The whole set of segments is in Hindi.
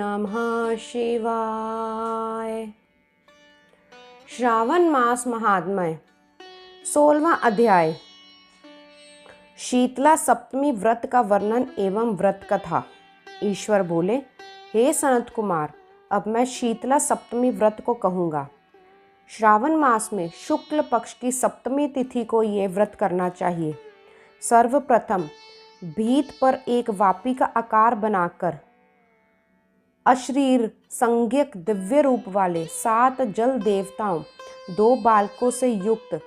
नमः शिवाय। श्रावण मास महात्म्य 16वां अध्याय। शीतला सप्तमी व्रत का वर्णन एवं व्रत कथा। ईश्वर बोले, हे सनत कुमार, अब मैं शीतला सप्तमी व्रत को कहूँगा। श्रावण मास में शुक्ल पक्ष की सप्तमी तिथि को ये व्रत करना चाहिए। सर्वप्रथम भीत पर एक वापी का आकार बनाकर अशरीर संज्ञक दिव्य रूप वाले 7 जल देवताओं, 2 बालकों से युक्त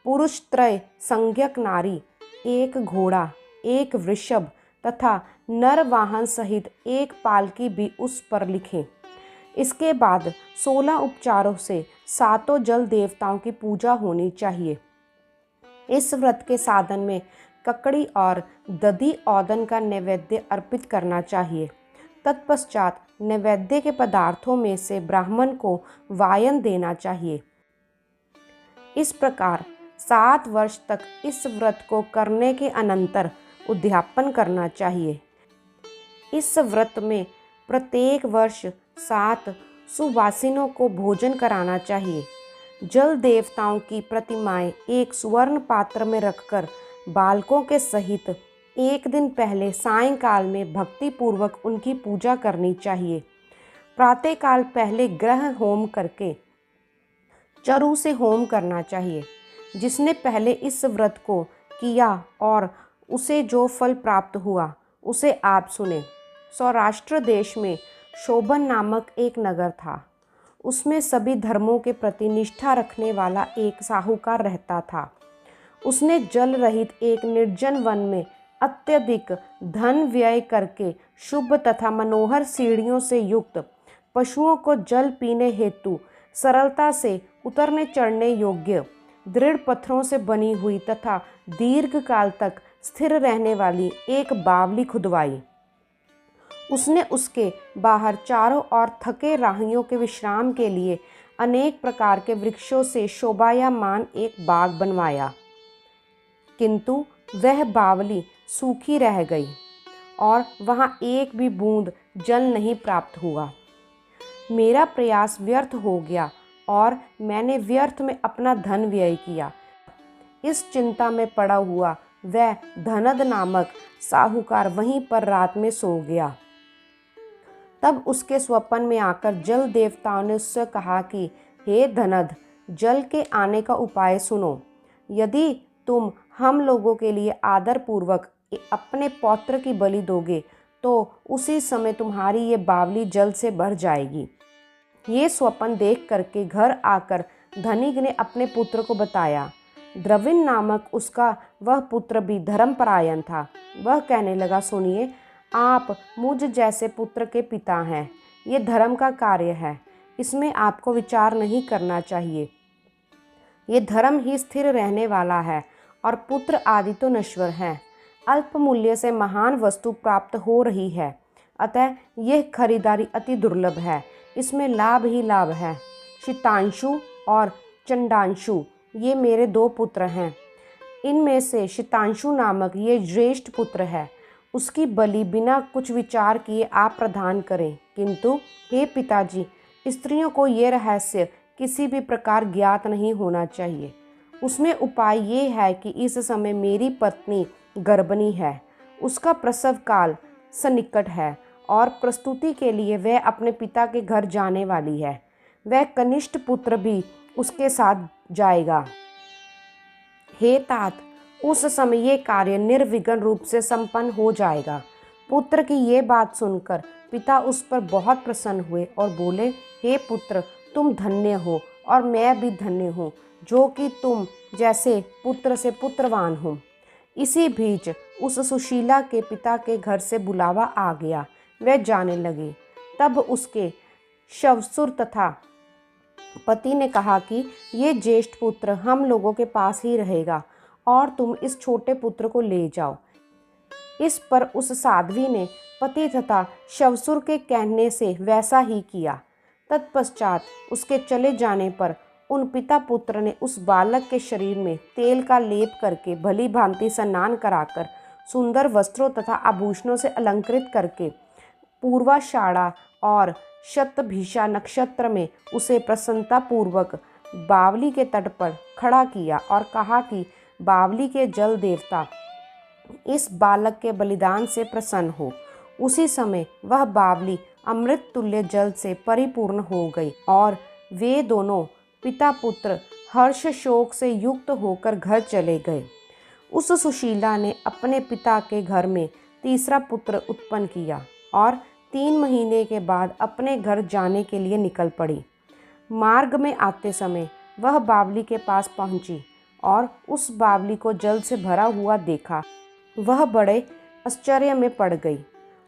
पुरुष त्रय संज्ञक नारी, 1 घोड़ा, 1 वृषभ तथा नर वाहन सहित 1 पालकी भी उस पर लिखें। इसके बाद 16 उपचारों से 7 जल देवताओं की पूजा होनी चाहिए। इस व्रत के साधन में ककड़ी और दधी औदन का नैवेद्य अर्पित करना चाहिए। तत्पश्चात नैवेद्य के पदार्थों में से ब्राह्मण को वायन देना चाहिए। इस प्रकार 7 वर्ष तक इस व्रत को करने के अनंतर उद्यापन करना चाहिए। इस व्रत में प्रत्येक वर्ष 7 सुवासिनों को भोजन कराना चाहिए। जल देवताओं की प्रतिमाएं एक सुवर्ण पात्र में रखकर बालकों के सहित एक दिन पहले सायंकाल में भक्ति पूर्वक उनकी पूजा करनी चाहिए। प्रातःकाल पहले ग्रह होम करके चरु से होम करना चाहिए। जिसने पहले इस व्रत को किया और उसे जो फल प्राप्त हुआ उसे आप सुने। सौराष्ट्र देश में शोभन नामक एक नगर था। उसमें सभी धर्मों के प्रति निष्ठा रखने वाला एक साहूकार रहता था। उसने जल रहित एक निर्जन वन में अत्यधिक धन व्यय करके शुभ तथा मनोहर सीढ़ियों से युक्त पशुओं को जल पीने हेतु सरलता से उतरने चढ़ने योग्य दृढ़ पत्थरों से बनी हुई तथा दीर्घ काल तक स्थिर रहने वाली एक बावली खुदवाई। उसने उसके बाहर चारों ओर थके राहियों के विश्राम के लिए अनेक प्रकार के वृक्षों से शोभायमान एक बाग बनवाया। किंतु वह बावली सूखी रह गई और वहाँ एक भी बूंद जल नहीं प्राप्त हुआ। मेरा प्रयास व्यर्थ हो गया और मैंने व्यर्थ में अपना धन व्यय किया। इस चिंता में पड़ा हुआ वह धनद नामक साहूकार वहीं पर रात में सो गया। तब उसके स्वप्न में आकर जल देवताओं ने उससे कहा कि हे धनद, जल के आने का उपाय सुनो। यदि तुम हम लोगों के लिए आदर पूर्वक अपने पौत्र की बलि दोगे तो उसी समय तुम्हारी ये बावली जल से भर जाएगी। ये स्वप्न देख करके घर आकर धनिक ने अपने पुत्र को बताया। द्रविण नामक उसका वह पुत्र भी धर्मपरायण था। वह कहने लगा, सुनिए, आप मुझ जैसे पुत्र के पिता हैं। ये धर्म का कार्य है, इसमें आपको विचार नहीं करना चाहिए। ये धर्म ही स्थिर रहने वाला है और पुत्र आदि तो नश्वर है। अल्प मूल्य से महान वस्तु प्राप्त हो रही है, अतः यह खरीदारी अति दुर्लभ है। इसमें लाभ ही लाभ है। शीतांशु और चंडांशु ये मेरे 2 पुत्र हैं। इनमें से शीतांशु नामक ये ज्येष्ठ पुत्र है। उसकी बलि बिना कुछ विचार किए आप प्रदान करें। किंतु हे पिताजी, स्त्रियों को ये रहस्य किसी भी प्रकार ज्ञात नहीं होना चाहिए। उसमें उपाय ये है कि इस समय मेरी पत्नी गर्भिणी है। उसका प्रसव काल सन्निकट है और प्रस्तुति के लिए वह अपने पिता के घर जाने वाली है। वह कनिष्ठ पुत्र भी उसके साथ जाएगा। हे तात, उस समय ये कार्य निर्विघ्न रूप से संपन्न हो जाएगा। पुत्र की ये बात सुनकर पिता उस पर बहुत प्रसन्न हुए और बोले, हे पुत्र, तुम धन्य हो और मैं भी धन्य हूँ जो कि तुम जैसे पुत्र से पुत्रवान हो। इसी बीच उस सुशीला के पिता के घर से बुलावा आ गया। वह जाने लगे। तब उसके श्वशुर तथा पति ने कहा कि ये ज्येष्ठ पुत्र हम लोगों के पास ही रहेगा और तुम इस छोटे पुत्र को ले जाओ। इस पर उस साध्वी ने पति तथा श्वशुर के कहने से वैसा ही किया। तत्पश्चात उसके चले जाने पर उन पिता पुत्र ने उस बालक के शरीर में तेल का लेप करके भली भांति स्नान कराकर सुंदर वस्त्रों तथा आभूषणों से अलंकृत करके पूर्वाषाढ़ा और शतभिषा नक्षत्र में उसे प्रसन्नतापूर्वक बावली के तट पर खड़ा किया और कहा कि बावली के जल देवता इस बालक के बलिदान से प्रसन्न हो। उसी समय वह बावली अमृत तुल्य जल से परिपूर्ण हो गई और वे दोनों पिता पुत्र हर्ष शोक से युक्त होकर घर चले गए। उस सुशीला ने अपने पिता के घर में तीसरा पुत्र उत्पन्न किया और 3 महीने के बाद अपने घर जाने के लिए निकल पड़ी। मार्ग में आते समय वह बावली के पास पहुंची और उस बावली को जल से भरा हुआ देखा। वह बड़े आश्चर्य में पड़ गई।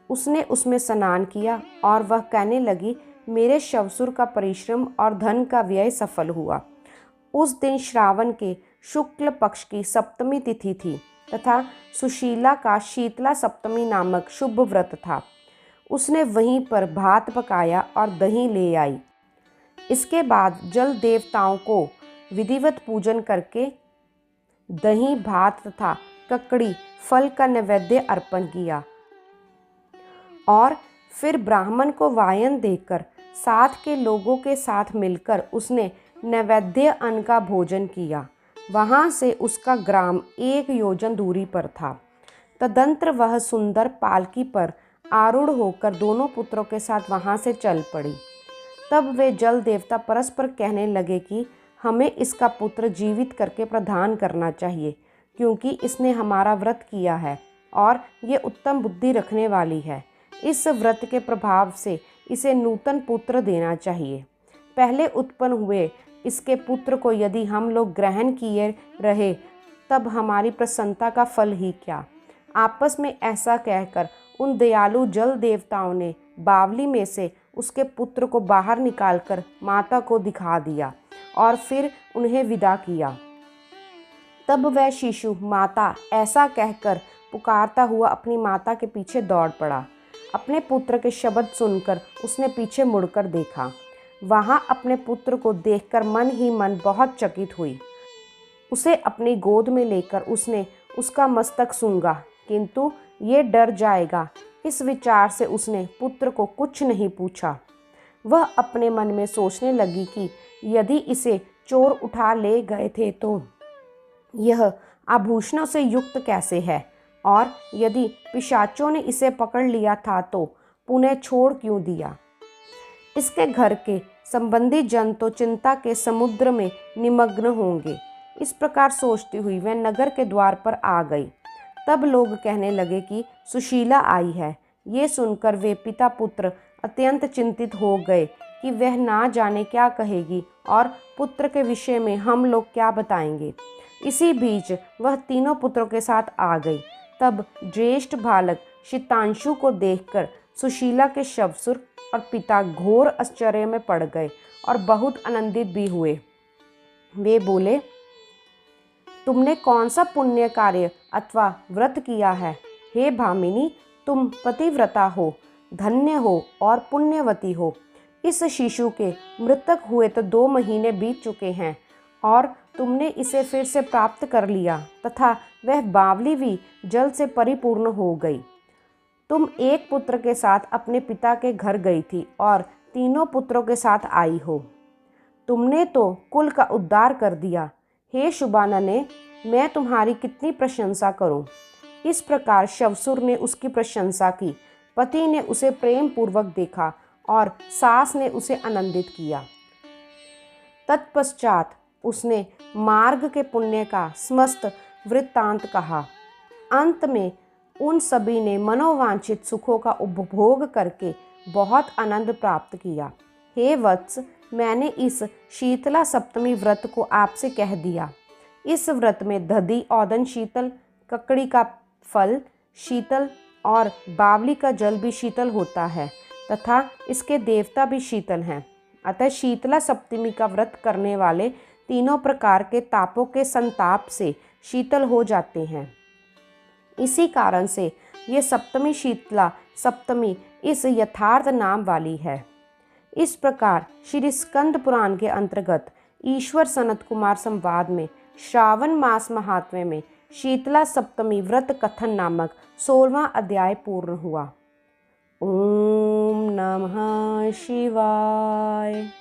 उसने उसमें स्नान किया और वह कहने लगी, मेरे शवसुर का परिश्रम और धन का व्यय सफल हुआ। उस दिन श्रावण के शुक्ल पक्ष की सप्तमी तिथि थी तथा सुशीला का शीतला सप्तमी नामक शुभ व्रत था। उसने वहीं पर भात पकाया और दही ले आई। इसके बाद जल देवताओं को विधिवत पूजन करके दही भात तथा ककड़ी फल का नैवेद्य अर्पण किया और फिर ब्राह्मण को वायन देकर साथ के लोगों के साथ मिलकर उसने नैवेद्य अन्न का भोजन किया। वहाँ से उसका ग्राम 1 योजन दूरी पर था। तदंतर वह सुंदर पालकी पर आरूढ़ होकर दोनों पुत्रों के साथ वहाँ से चल पड़ी। तब वे जल देवता परस्पर कहने लगे कि हमें इसका पुत्र जीवित करके प्रदान करना चाहिए, क्योंकि इसने हमारा व्रत किया है और ये उत्तम बुद्धि रखने वाली है। इस व्रत के प्रभाव से इसे नूतन पुत्र देना चाहिए। पहले उत्पन्न हुए इसके पुत्र को यदि हम लोग ग्रहण किए रहे तब हमारी प्रसन्नता का फल ही क्या। आपस में ऐसा कहकर उन दयालु जल देवताओं ने बावली में से उसके पुत्र को बाहर निकालकर माता को दिखा दिया और फिर उन्हें विदा किया। तब वह शिशु माता ऐसा कहकर पुकारता हुआ अपनी माता के पीछे दौड़ पड़ा। अपने पुत्र के शब्द सुनकर उसने पीछे मुड़कर देखा। वहाँ अपने पुत्र को देखकर मन ही मन बहुत चकित हुई। उसे अपनी गोद में लेकर उसने उसका मस्तक सूंघा, किंतु ये डर जाएगा इस विचार से उसने पुत्र को कुछ नहीं पूछा। वह अपने मन में सोचने लगी कि यदि इसे चोर उठा ले गए थे तो यह आभूषणों से युक्त कैसे है, और यदि पिशाचों ने इसे पकड़ लिया था तो पुनः छोड़ क्यों दिया। इसके घर के संबंधी जन तो चिंता के समुद्र में निमग्न होंगे। इस प्रकार सोचती हुई वह नगर के द्वार पर आ गई। तब लोग कहने लगे कि सुशीला आई है। ये सुनकर वे पिता पुत्र अत्यंत चिंतित हो गए कि वह ना जाने क्या कहेगी और पुत्र के विषय में हम लोग क्या बताएंगे। इसी बीच वह तीनों पुत्रों के साथ आ गई। तब ज्येष्ठ बालक शीतांशु को देखकर सुशीला के शवसुर और पिता घोर आश्चर्य में पड़ गए और बहुत आनंदित भी हुए। वे बोले, तुमने कौन सा पुण्य कार्य अथवा व्रत किया है? हे भामिनी, तुम पतिव्रता हो, धन्य हो और पुण्यवती हो। इस शिशु के मृतक हुए तो 2 महीने बीत चुके हैं और तुमने इसे फिर से प्राप्त कर लिया तथा वह बावली भी जल से परिपूर्ण हो गई। तुम एक पुत्र के साथ अपने पिता के घर गई थी और तीनों पुत्रों के साथ आई हो। तुमने तो कुल का उद्धार कर दिया। हे शुभानने, मैं तुम्हारी कितनी प्रशंसा करूं। इस प्रकार शवसुर ने उसकी प्रशंसा की। पति ने उसे प्रेम पूर्वक देखा और सास ने उसे आनंदित किया। तत्पश्चात उसने मार्ग के पुण्य का समस्त वृत्तांत कहा। अंत में उन सभी ने मनोवांछित सुखों का उपभोग करके बहुत आनंद प्राप्त किया। हे वत्स, मैंने इस शीतला सप्तमी व्रत को आपसे कह दिया। इस व्रत में दधी औदन शीतल, ककड़ी का फल शीतल और बावली का जल भी शीतल होता है तथा इसके देवता भी शीतल हैं। अतः शीतला सप्तमी का व्रत करने वाले तीनों प्रकार के तापों के संताप से शीतल हो जाते हैं। इसी कारण से ये सप्तमी शीतला सप्तमी इस यथार्थ नाम वाली है। इस प्रकार श्री स्कंद पुराण के अंतर्गत ईश्वर सनत कुमार संवाद में श्रावण मास महात्म्य में शीतला सप्तमी व्रत कथन नामक 16वां अध्याय पूर्ण हुआ। ओम नमः शिवाय।